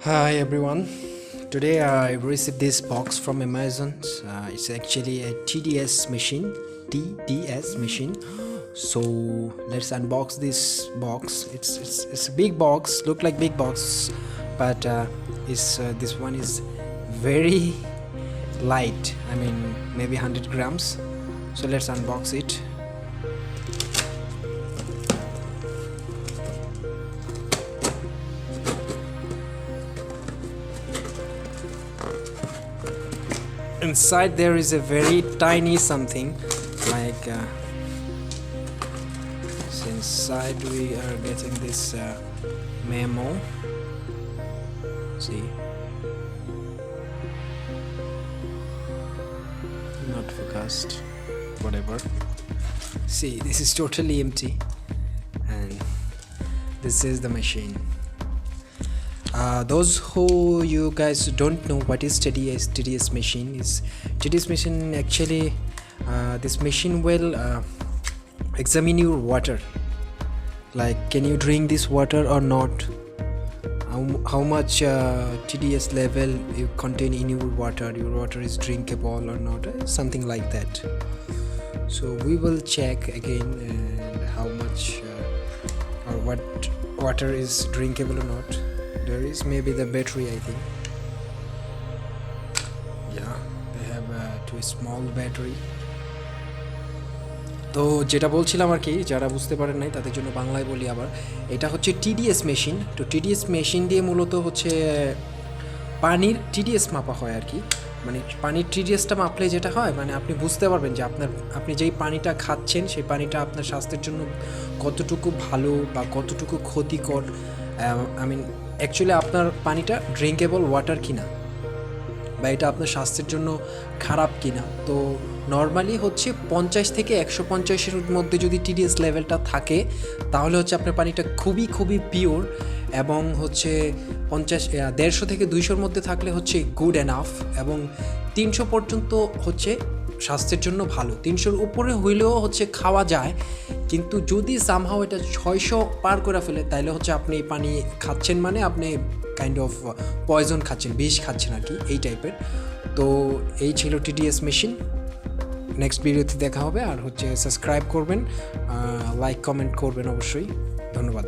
Hi everyone. Today I received this box from Amazon. It's actually a TDS machine. TDS machine. So let's unbox this box. It's a big box. Look like big box, but this one is very light. I mean maybe 100 grams. So let's unbox it. Inside there is a very tiny something like so inside we are getting this memo. See, not focused, whatever. See, this is totally empty, and this is the machine. Those who you guys don't know what is TDS machine is, TDS machine actually this machine will examine your water, like can you drink this water or not, how much TDS level you contain in your water is drinkable or not, something like that. So we will check again and how much or what water is drinkable or not. There is maybe the battery, I think. Yeah, they have two small battery. তো যেটা বলছিলাম আর কি, যারা বুঝতে পারেন নাই তাদের জন্য বাংলায় বলি আবার, এটা হচ্ছে টিডিএস মেশিন। তো টিডিএস মেশিন দিয়ে মূলত হচ্ছে পানির টিডিএস মাপা হয় আর কি। মানে পানির টিডিএসটা মাপলে যেটা হয়, মানে আপনি বুঝতে পারবেন যে আপনি যেই পানিটা খাচ্ছেন সেই পানিটা আপনার স্বাস্থ্যের জন্য কতটুকু ভালো বা কতটুকু ক্ষতিকর, আই মিন অ্যাকচুয়ালি আপনার পানিটা ড্রিঙ্কেবল ওয়াটার কিনা বা এটা আপনার স্বাস্থ্যের জন্য খারাপ কিনা। তো নর্মালি হচ্ছে 50 থেকে 150-এর মধ্যে যদি টিডিএস লেভেলটা থাকে তাহলে হচ্ছে আপনার পানিটা খুবই পিওর, এবং হচ্ছে 150 থেকে 200-এর মধ্যে থাকলে হচ্ছে গুড এনাফ, এবং 300 পর্যন্ত হচ্ছে স্বাস্থ্যের জন্য ভালো। 300-এর উপরে হইলেও হচ্ছে খাওয়া যায়, কিন্তু যদি সামহাও এটা 600 পার করে ফেলে তাহলে হচ্ছে আপনি পানি খাচ্ছেন মানে আপনি কাইন্ড অফ পয়জন খাচ্ছেন, বিষ খাচ্ছেন আর কি, এই টাইপের। তো এই ছিল টিডিএস মেশিন। নেক্সট ভিডিওতে দেখা হবে, আর হচ্ছে সাবস্ক্রাইব করবেন, লাইক কমেন্ট করবেন অবশ্যই। ধন্যবাদ।